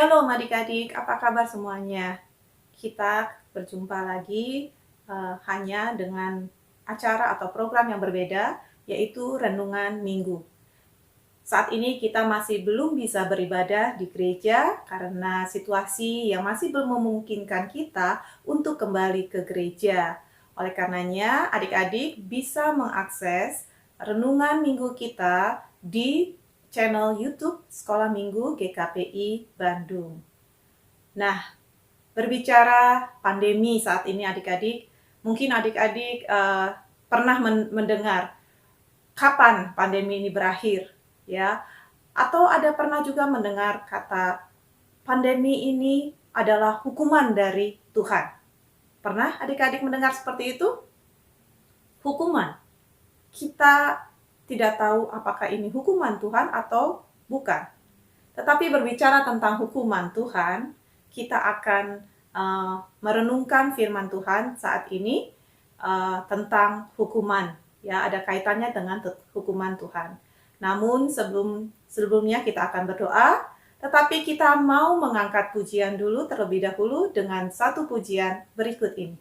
Shalom adik-adik, apa kabar semuanya? Kita berjumpa lagi hanya dengan acara atau program yang berbeda, yaitu Renungan Minggu. Saat ini kita masih belum bisa beribadah di gereja karena situasi yang masih belum memungkinkan kita untuk kembali ke gereja. Oleh karenanya, adik-adik bisa mengakses Renungan Minggu kita di channel YouTube Sekolah Minggu GKPI Bandung. Nah, berbicara pandemi saat ini adik-adik, mungkin adik-adik pernah mendengar kapan pandemi ini berakhir, ya? Atau ada pernah juga mendengar kata pandemi ini adalah hukuman dari Tuhan. Pernah adik-adik mendengar seperti itu? Hukuman. Kita tidak tahu apakah ini hukuman Tuhan atau bukan. Tetapi berbicara tentang hukuman Tuhan, kita akan merenungkan firman Tuhan saat ini tentang hukuman. Ya, ada kaitannya dengan hukuman Tuhan. Namun sebelumnya kita akan berdoa, tetapi kita mau mengangkat pujian dulu terlebih dahulu dengan satu pujian berikut ini.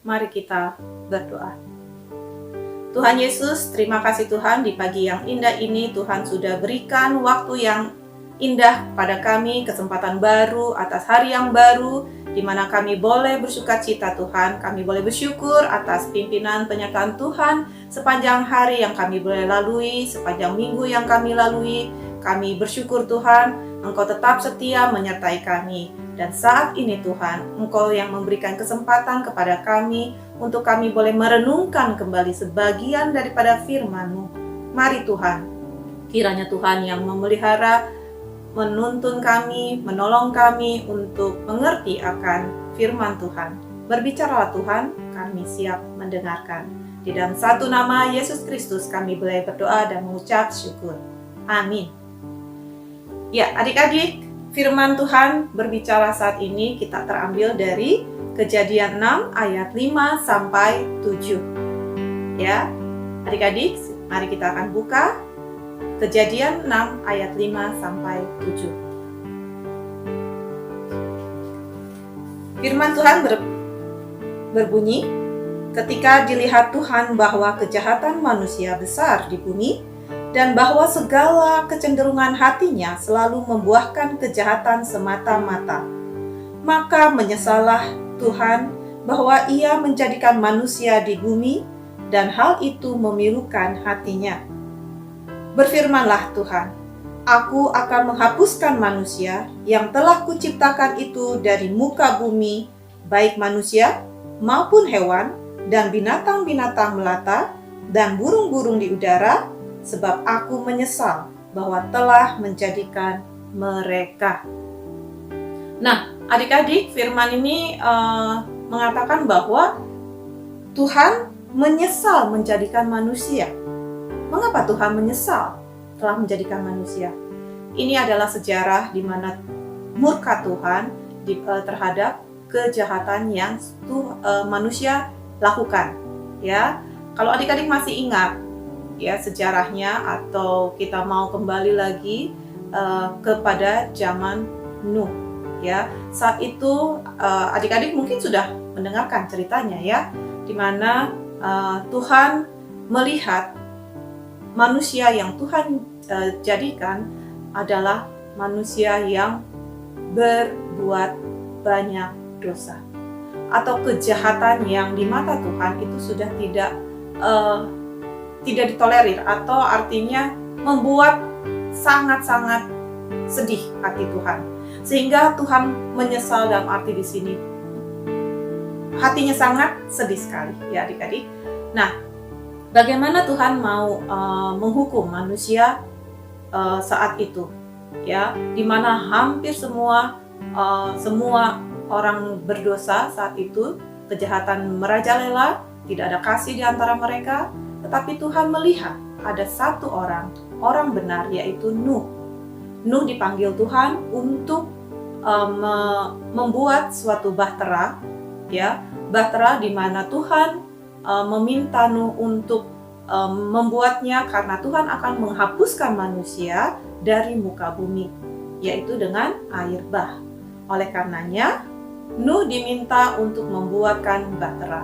Mari kita berdoa. Tuhan Yesus, terima kasih Tuhan di pagi yang indah ini Tuhan sudah berikan waktu yang indah pada kami, kesempatan baru atas hari yang baru di mana kami boleh bersukacita Tuhan, kami boleh bersyukur atas pimpinan penyertaan Tuhan sepanjang hari yang kami boleh lalui, sepanjang minggu yang kami lalui. Kami bersyukur Tuhan, Engkau tetap setia menyertai kami. Dan saat ini Tuhan, Engkau yang memberikan kesempatan kepada kami untuk kami boleh merenungkan kembali sebagian daripada firman-Mu. Mari Tuhan, kiranya Tuhan yang memelihara, menuntun kami, menolong kami untuk mengerti akan firman Tuhan. Berbicaralah Tuhan, kami siap mendengarkan. Di dalam satu nama Yesus Kristus kami boleh berdoa dan mengucap syukur. Amin. Ya, adik-adik, firman Tuhan berbicara saat ini kita terambil dari Kejadian 6 ayat 5 sampai 7. Ya, adik-adik, mari kita akan buka Kejadian 6 ayat 5 sampai 7. Firman Tuhan berbunyi, ketika dilihat Tuhan bahwa kejahatan manusia besar di bumi, dan bahwa segala kecenderungan hatinya selalu membuahkan kejahatan semata-mata, maka menyesallah Tuhan bahwa Ia menjadikan manusia di bumi, dan hal itu memilukan hatinya. Berfirmanlah Tuhan, Aku akan menghapuskan manusia yang telah kuciptakan itu dari muka bumi, baik manusia maupun hewan, dan binatang-binatang melata, dan burung-burung di udara, sebab aku menyesal bahwa telah menjadikan mereka. Nah, adik-adik, firman ini mengatakan bahwa Tuhan menyesal menjadikan manusia. Mengapa Tuhan menyesal telah menjadikan manusia? Ini adalah sejarah di mana murka Tuhan terhadap kejahatan yang manusia lakukan. Ya, kalau adik-adik masih ingat, ya sejarahnya, atau kita mau kembali lagi kepada zaman Nuh. Ya, saat itu adik-adik mungkin sudah mendengarkan ceritanya, ya, di mana Tuhan melihat manusia yang Tuhan jadikan adalah manusia yang berbuat banyak dosa, atau kejahatan yang di mata Tuhan itu sudah tidak ditolerir, atau artinya membuat sangat-sangat sedih hati Tuhan, sehingga Tuhan menyesal. Dalam arti di sini hatinya sangat sedih sekali, ya adik-adik. Nah, bagaimana Tuhan mau menghukum manusia saat itu, ya, di mana hampir semua orang berdosa saat itu, kejahatan merajalela, tidak ada kasih di antara mereka. Tetapi Tuhan melihat ada satu orang benar, yaitu Nuh. Nuh dipanggil Tuhan untuk membuat suatu bahtera, ya, bahtera di mana Tuhan meminta Nuh untuk membuatnya, karena Tuhan akan menghapuskan manusia dari muka bumi, yaitu dengan air bah. Oleh karenanya, Nuh diminta untuk membuatkan bahtera.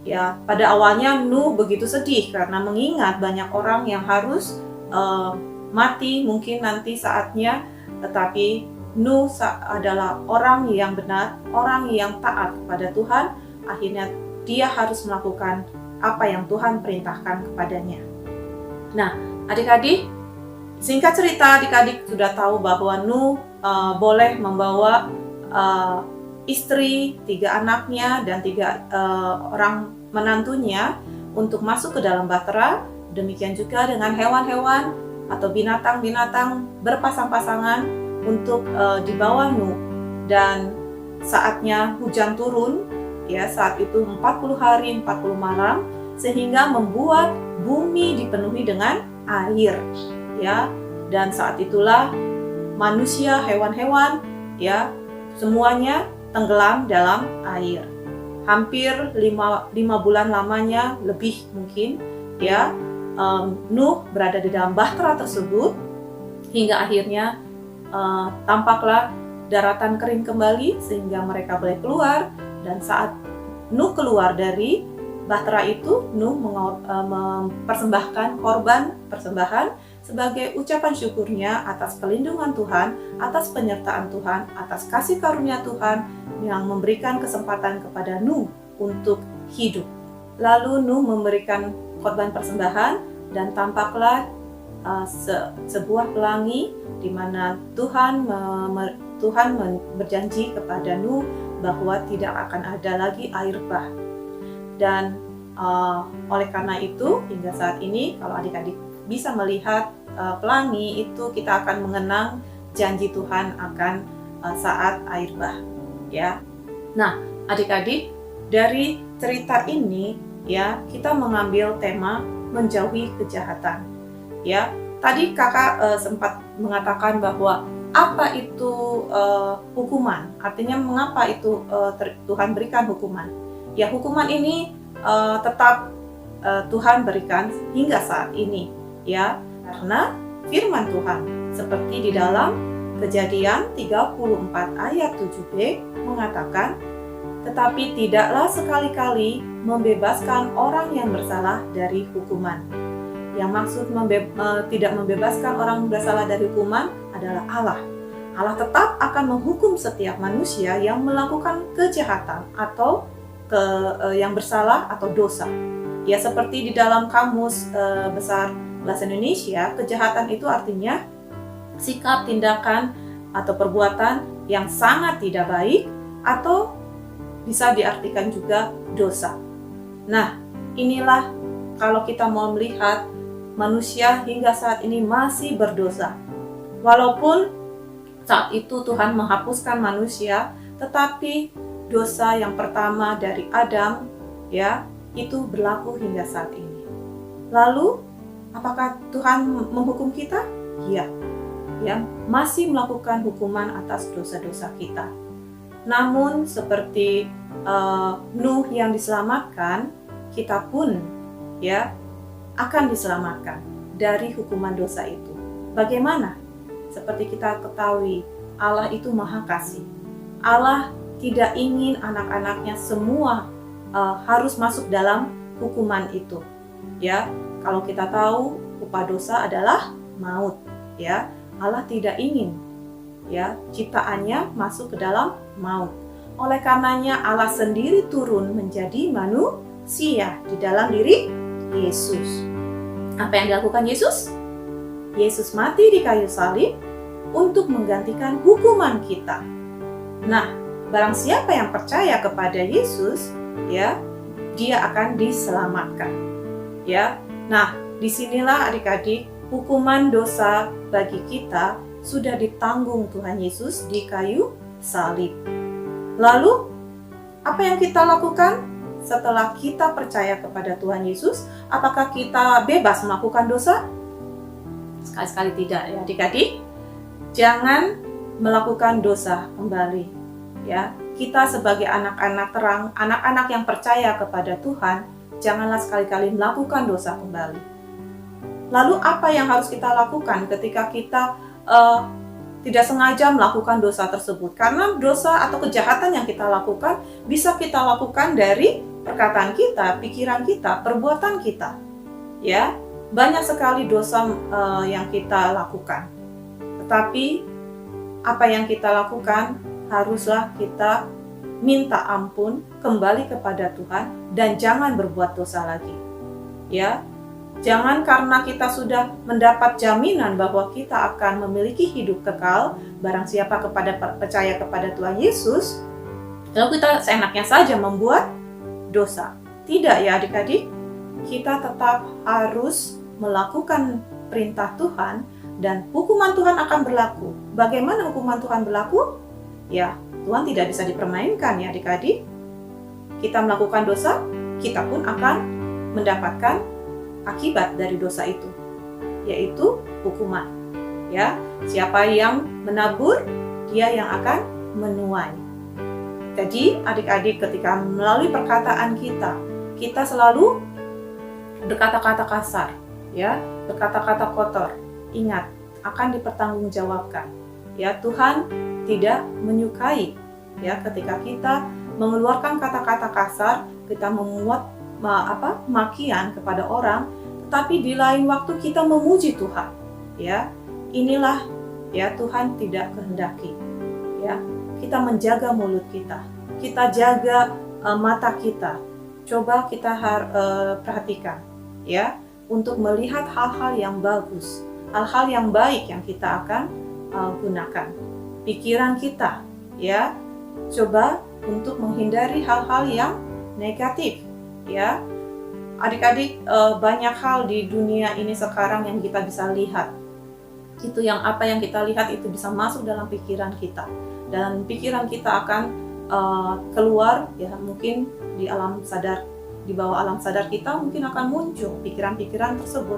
Ya, pada awalnya Nuh begitu sedih karena mengingat banyak orang yang harus mati mungkin nanti saatnya, tetapi Nuh adalah orang yang benar, orang yang taat kepada Tuhan. Akhirnya dia harus melakukan apa yang Tuhan perintahkan kepadanya. Nah, adik-adik, singkat cerita, adik-adik sudah tahu bahwa Nuh boleh membawa istri, 3 anaknya, dan 3 orang menantunya untuk masuk ke dalam bahtera. Demikian juga dengan hewan-hewan atau binatang-binatang berpasang-pasangan untuk dibawa Nuh. Dan saatnya hujan turun, ya, saat itu 40 hari 40 malam, sehingga membuat bumi dipenuhi dengan air, ya. Dan saat itulah manusia, hewan-hewan, ya, semuanya tenggelam dalam air. Hampir 5 bulan lamanya, lebih mungkin, ya, Nuh berada di dalam bahtera tersebut, hingga akhirnya tampaklah daratan kering kembali sehingga mereka boleh keluar. Dan saat Nuh keluar dari bahtera itu, Nuh mempersembahkan persembahan sebagai ucapan syukurnya atas perlindungan Tuhan, atas penyertaan Tuhan, atas kasih karunia Tuhan yang memberikan kesempatan kepada Nuh untuk hidup. Lalu Nuh memberikan korban persembahan dan tampaklah sebuah pelangi di mana Tuhan berjanji kepada Nuh bahwa tidak akan ada lagi air bah. Dan oleh karena itu hingga saat ini kalau adik-adik bisa melihat pelangi itu, kita akan mengenang janji Tuhan akan saat air bah, ya. Nah, adik-adik, dari cerita ini ya kita mengambil tema menjauhi kejahatan. Ya, tadi kakak sempat mengatakan bahwa apa itu hukuman? Artinya mengapa itu Tuhan berikan hukuman? Ya, hukuman ini tetap Tuhan berikan hingga saat ini, ya, karena firman Tuhan seperti di dalam Kejadian 34 ayat 7b mengatakan, tetapi tidaklah sekali-kali membebaskan orang yang bersalah dari hukuman. Yang maksud tidak membebaskan orang bersalah dari hukuman adalah Allah. Allah tetap akan menghukum setiap manusia yang melakukan kejahatan atau yang bersalah atau dosa. Ya, seperti di dalam Kamus Besar Bahasa Indonesia, kejahatan itu artinya sikap, tindakan, atau perbuatan yang sangat tidak baik atau bisa diartikan juga dosa. Nah, inilah kalau kita mau melihat manusia hingga saat ini masih berdosa. Walaupun saat itu Tuhan menghapuskan manusia, tetapi dosa yang pertama dari Adam ya, itu berlaku hingga saat ini. Lalu, apakah Tuhan menghukum kita? Iya. Ya, masih melakukan hukuman atas dosa-dosa kita. Namun seperti Nuh yang diselamatkan, kita pun ya akan diselamatkan dari hukuman dosa itu. Bagaimana? Seperti kita ketahui, Allah itu Maha Kasih. Allah tidak ingin anak-anaknya semua harus masuk dalam hukuman itu. Ya, kalau kita tahu upah dosa adalah maut, ya. Allah tidak ingin ya ciptaannya masuk ke dalam maut. Oleh karenanya Allah sendiri turun menjadi manusia di dalam diri Yesus. Apa yang dilakukan Yesus? Yesus mati di kayu salib untuk menggantikan hukuman kita. Nah, barang siapa yang percaya kepada Yesus, ya, dia akan diselamatkan. Ya. Nah, disinilah adik-adik hukuman dosa bagi kita sudah ditanggung Tuhan Yesus di kayu salib. Lalu, apa yang kita lakukan setelah kita percaya kepada Tuhan Yesus? Apakah kita bebas melakukan dosa? Sekali-sekali tidak ya adik-adik. Jangan melakukan dosa kembali. Ya, kita sebagai anak-anak terang, anak-anak yang percaya kepada Tuhan, janganlah sekali-kali melakukan dosa kembali. Lalu apa yang harus kita lakukan ketika kita tidak sengaja melakukan dosa tersebut? Karena dosa atau kejahatan yang kita lakukan bisa kita lakukan dari perkataan kita, pikiran kita, perbuatan kita. Ya, banyak sekali dosa yang kita lakukan. Tetapi apa yang kita lakukan haruslah kita minta ampun kembali kepada Tuhan dan jangan berbuat dosa lagi. Ya. Jangan karena kita sudah mendapat jaminan bahwa kita akan memiliki hidup kekal, barang siapa percaya kepada Tuhan Yesus, lalu kita seenaknya saja membuat dosa. Tidak ya adik-adik, kita tetap harus melakukan perintah Tuhan dan hukuman Tuhan akan berlaku. Bagaimana hukuman Tuhan berlaku? Ya, Tuhan tidak bisa dipermainkan ya adik-adik. Kita melakukan dosa, kita pun akan mendapatkan akibat dari dosa itu, yaitu hukuman. Ya, siapa yang menabur, dia yang akan menuai. Jadi, adik-adik ketika melalui perkataan kita selalu berkata-kata kasar, ya, berkata-kata kotor. Ingat, akan dipertanggungjawabkan. Ya, Tuhan tidak menyukai ya ketika kita mengeluarkan kata-kata kasar, kita memuat makian kepada orang, tetapi di lain waktu kita memuji Tuhan. Ya, inilah ya Tuhan tidak kehendaki. ya. Kita menjaga mulut kita, kita jaga mata kita. Coba kita perhatikan, ya, untuk melihat hal-hal yang bagus, hal-hal yang baik yang kita akan gunakan. Pikiran kita, ya, coba untuk menghindari hal-hal yang negatif, ya. Adik-adik, banyak hal di dunia ini sekarang yang kita bisa lihat. Itu yang apa yang kita lihat itu bisa masuk dalam pikiran kita, dan pikiran kita akan keluar, ya, mungkin di alam sadar, di bawah alam sadar kita mungkin akan muncul pikiran-pikiran tersebut.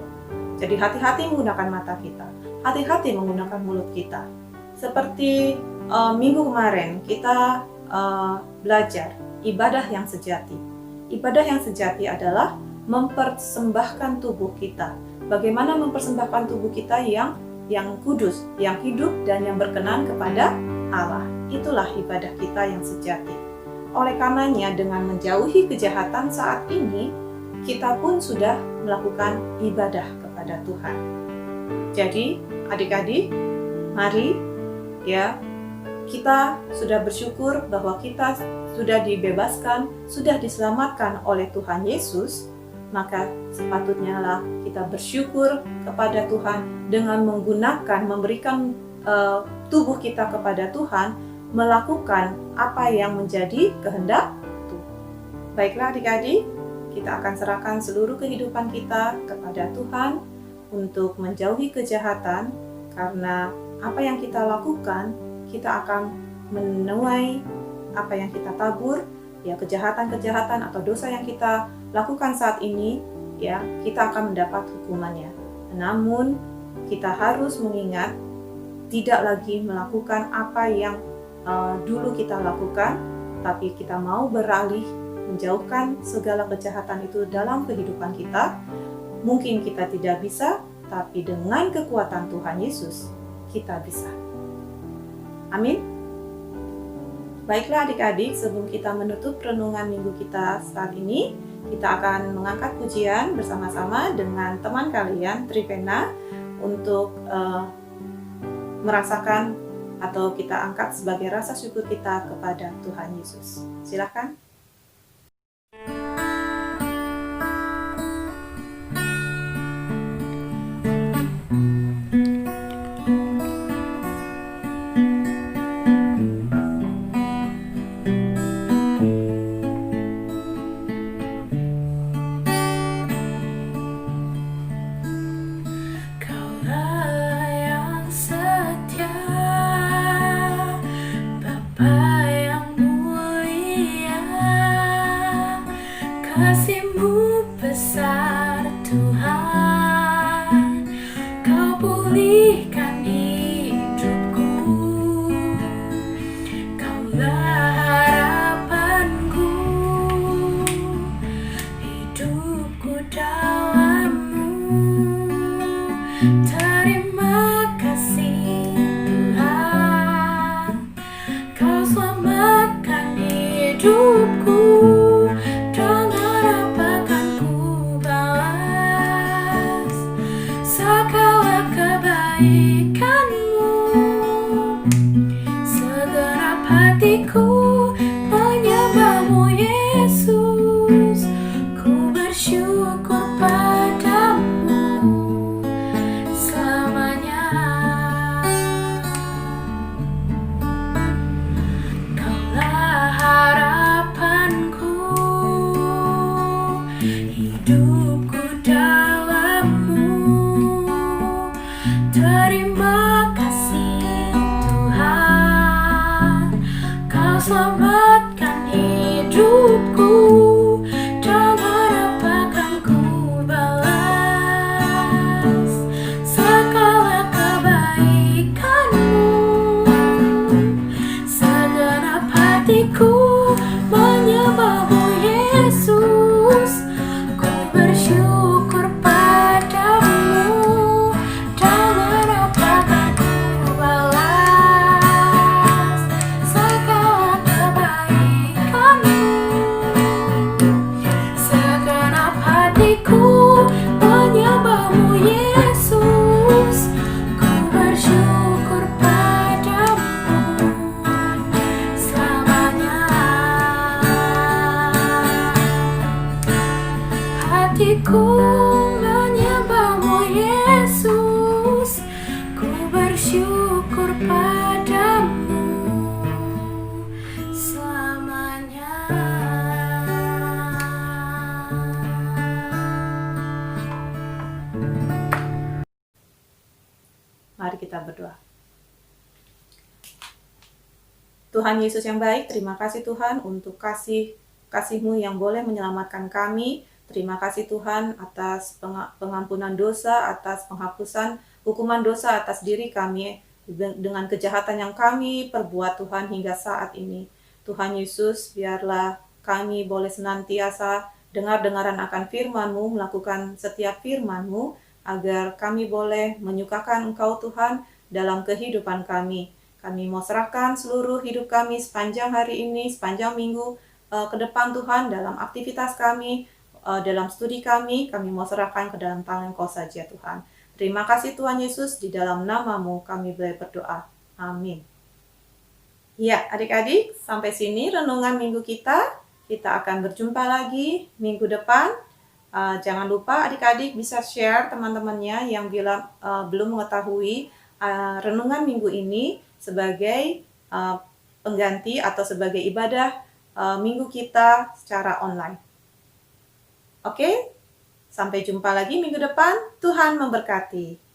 Jadi hati-hati menggunakan mata kita, hati-hati menggunakan mulut kita. Seperti minggu kemarin kita belajar ibadah yang sejati. Ibadah yang sejati adalah mempersembahkan tubuh kita. Bagaimana mempersembahkan tubuh kita yang kudus, yang hidup dan yang berkenan kepada Allah. Itulah ibadah kita yang sejati. Oleh karenanya, dengan menjauhi kejahatan saat ini, kita pun sudah melakukan ibadah kepada Tuhan. Jadi, adik-adik, mari, ya, kita sudah bersyukur bahwa kita sudah dibebaskan, sudah diselamatkan oleh Tuhan Yesus. Maka sepatutnya lah kita bersyukur kepada Tuhan dengan memberikan tubuh kita kepada Tuhan, melakukan apa yang menjadi kehendak Tuhan. Baiklah adik-adik, kita akan serahkan seluruh kehidupan kita kepada Tuhan untuk menjauhi kejahatan, karena apa yang kita lakukan, kita akan menuai apa yang kita tabur, ya, kejahatan-kejahatan atau dosa yang kita lakukan saat ini, ya, kita akan mendapat hukumannya. Namun kita harus mengingat tidak lagi melakukan apa yang dulu kita lakukan, tapi kita mau beralih menjauhkan segala kejahatan itu dalam kehidupan kita. Mungkin kita tidak bisa, tapi dengan kekuatan Tuhan Yesus kita bisa. Amin. Baiklah adik-adik, sebelum kita menutup renungan minggu kita saat ini, kita akan mengangkat pujian bersama-sama dengan teman kalian, Trivena, untuk merasakan atau kita angkat sebagai rasa syukur kita kepada Tuhan Yesus. Silakan. Kasih-Mu besar Tuhan, Kau pulihkan hidupku. Kaulah harapanku, hidupku dalam-Mu. Terima kasih Tuhan, Kau selamatkan hidupku. Segenap hatiku menyembah-Mu Yesus, ku bersyukur padamu selamanya. Kaulah harapanku, hidupku dalam-Mu. Terima kasih Tuhan, Kau selamatkan hidupku. Dengan apa kan ku balas segala kebaikan-Mu. Segenap hatiku menyembah-Mu Yesus, ku bersyukur padamu. Tuhan Yesus yang baik, terima kasih Tuhan untuk kasih-Mu yang boleh menyelamatkan kami. Terima kasih Tuhan atas pengampunan dosa, atas penghapusan hukuman dosa atas diri kami dengan kejahatan yang kami perbuat Tuhan hingga saat ini. Tuhan Yesus, biarlah kami boleh senantiasa dengar-dengaran akan firman-Mu, melakukan setiap firman-Mu, agar kami boleh menyukakan Engkau Tuhan dalam kehidupan kami. Kami mau serahkan seluruh hidup kami sepanjang hari ini, sepanjang minggu ke depan Tuhan, dalam aktivitas kami, dalam studi kami mau serahkan ke dalam tangan Engkau saja Tuhan. Terima kasih Tuhan Yesus, di dalam nama-Mu kami boleh berdoa. Amin. Ya, adik-adik, sampai sini renungan minggu kita. Kita akan berjumpa lagi minggu depan. Jangan lupa adik-adik bisa share teman-temannya yang belum mengetahui renungan minggu ini sebagai pengganti atau sebagai ibadah minggu kita secara online. Oke, sampai jumpa lagi minggu depan. Tuhan memberkati.